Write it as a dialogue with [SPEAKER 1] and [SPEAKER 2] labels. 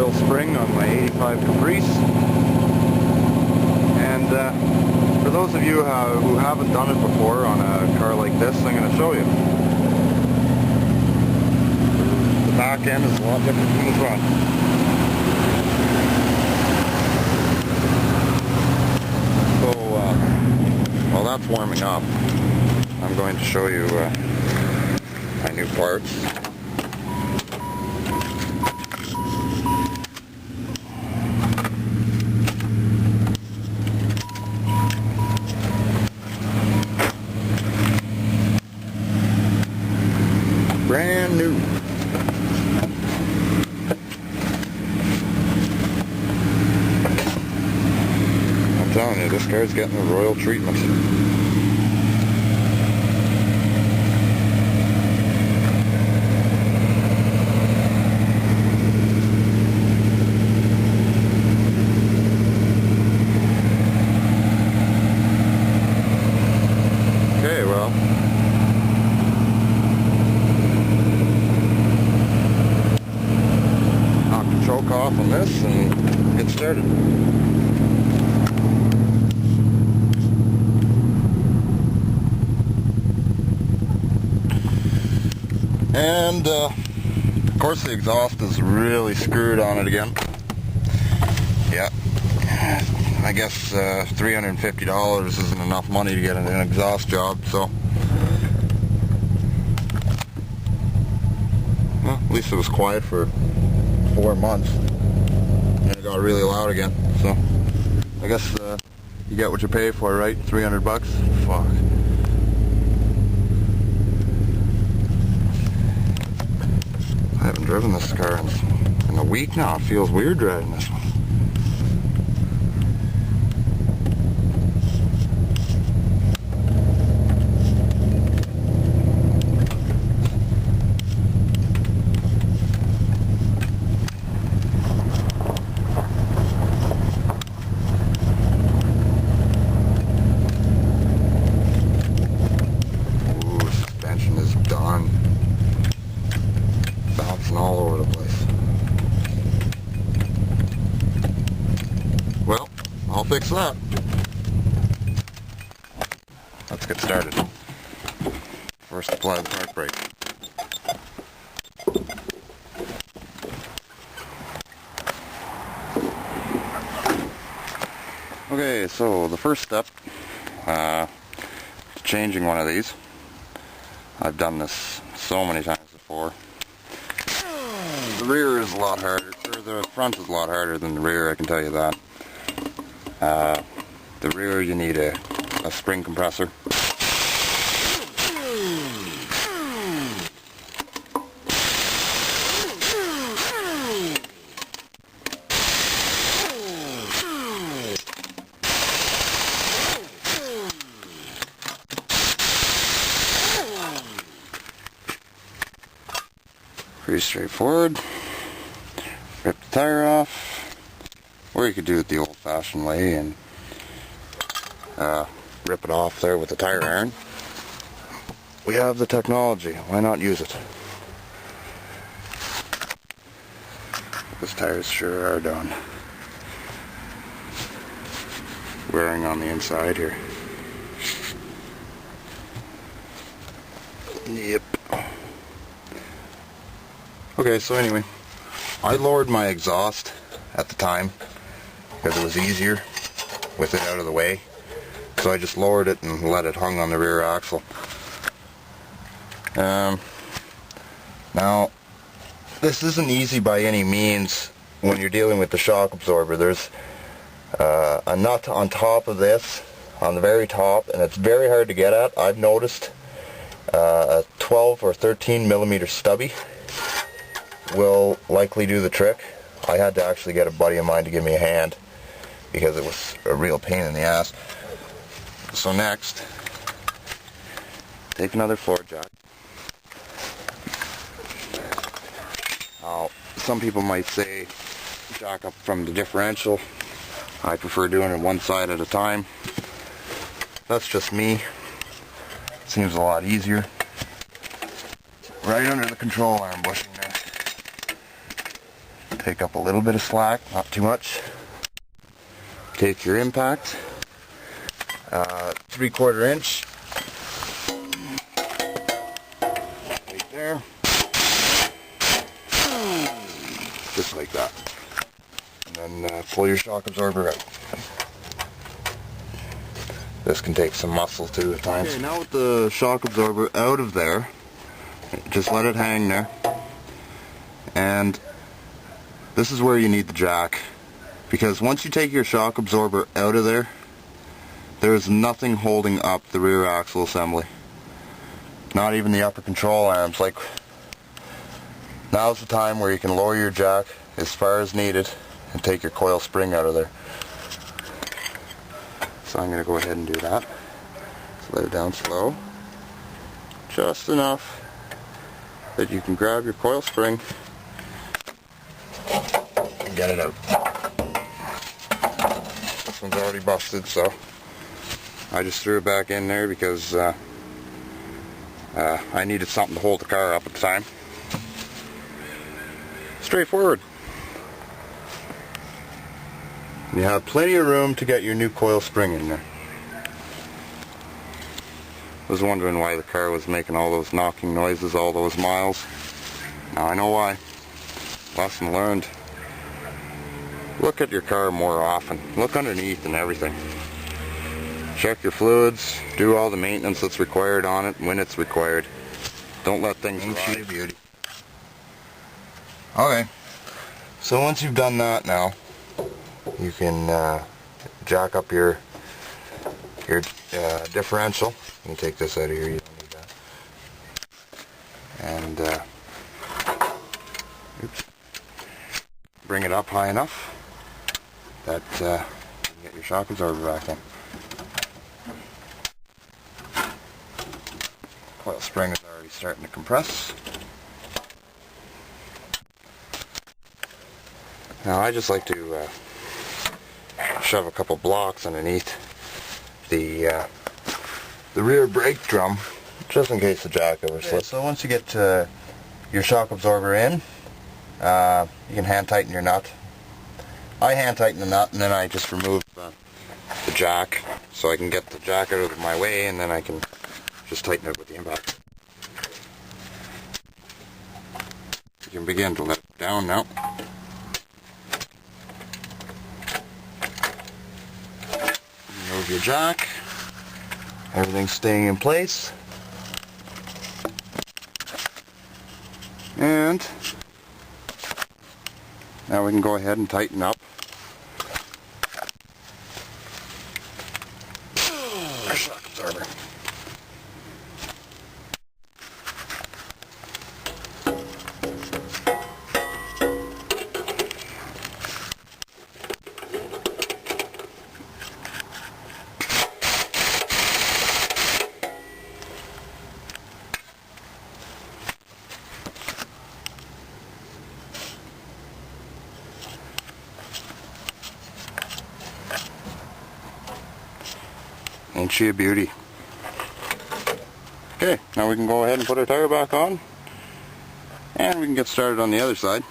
[SPEAKER 1] coil spring on my 85 Caprice. And for those of you who haven't done it before on a car like this, I'm going to show you. The back end is a lot different from the front. So while that's warming up, I'm going to show you my new parts. Brand new. I'm telling you, this car's getting the royal treatment. Okay, well, choke off on this and get started. And of course the exhaust is really screwed on it again. Yeah, I guess $350 isn't enough money to get an exhaust job, so well, at least it was quiet for 4 months, and it got really loud again. So I guess you get what you pay for, right? 300 bucks. Fuck. I haven't driven this car in a week now. It feels weird driving this one. Bouncing all over the place. Well, I'll fix that. Let's get started. First, apply the park brake. Okay, so the first step, changing one of these. I've done this so many times before. The rear is a lot harder, or the front is a lot harder than the rear, I can tell you that. The rear, you need a spring compressor. Pretty straightforward. Rip the tire off, or you could do it the old-fashioned way and rip it off there with the tire iron. We have the technology, why not use it? These tires sure are done. Wearing on the inside here. Yep. Okay, so anyway, I lowered my exhaust at the time because it was easier with it out of the way. So I just lowered it and let it hung on the rear axle. Now, this isn't easy by any means when you're dealing with the shock absorber. There's a nut on top of this, on the very top, and it's very hard to get at. I've noticed a 12 or 13 millimeter stubby will likely do the trick. I had to actually get a buddy of mine to give me a hand because it was a real pain in the ass. So next, take another floor jack. Now, some people might say jack up from the differential. I prefer doing it one side at a time. That's just me. Seems a lot easier. Right under the control arm bushing there. take up a little bit of slack, not too much. Take your impact, 3/4 inch, right there, just like that, and then pull your shock absorber out. This can take some muscle too at times. Okay, now with the shock absorber out of there, just let it hang there, and this is where you need the jack, because once you take your shock absorber out of there, there is nothing holding up the rear axle assembly. Not even the upper control arms. Like, now's the time where you can lower your jack as far as needed and take your coil spring out of there. So I'm going to go ahead and do that. So let it down slow. Just enough that you can grab your coil spring and get it out. This one's already busted, so I just threw it back in there because I needed something to hold the car up at the time. Straightforward. You have plenty of room to get your new coil spring in there. I was wondering why the car was making all those knocking noises all those miles. Now I know why. Lesson learned. Look at your car more often. Look underneath and everything. Check your fluids. Do all the maintenance that's required on it when it's required. Don't let things rot. Beauty. Okay. So once you've done that now, you can jack up your differential. You can take this out of here, you don't need that. And oops, bring it up high enough that you can get your shock absorber back in. Coil spring is already starting to compress. Now I just like to shove a couple blocks underneath the rear brake drum, just in case the jack ever slips. So once you get your shock absorber in, you can hand tighten your nut. I hand tighten the nut and then I just remove the jack so I can get the jack out of my way, and then I can just tighten it with the impact. You can begin to let it down now. Remove your jack. Everything's staying in place. And now we can go ahead and tighten up our shock absorber. Ain't she a beauty? Okay, now we can go ahead and put our tire back on, and we can get started on the other side.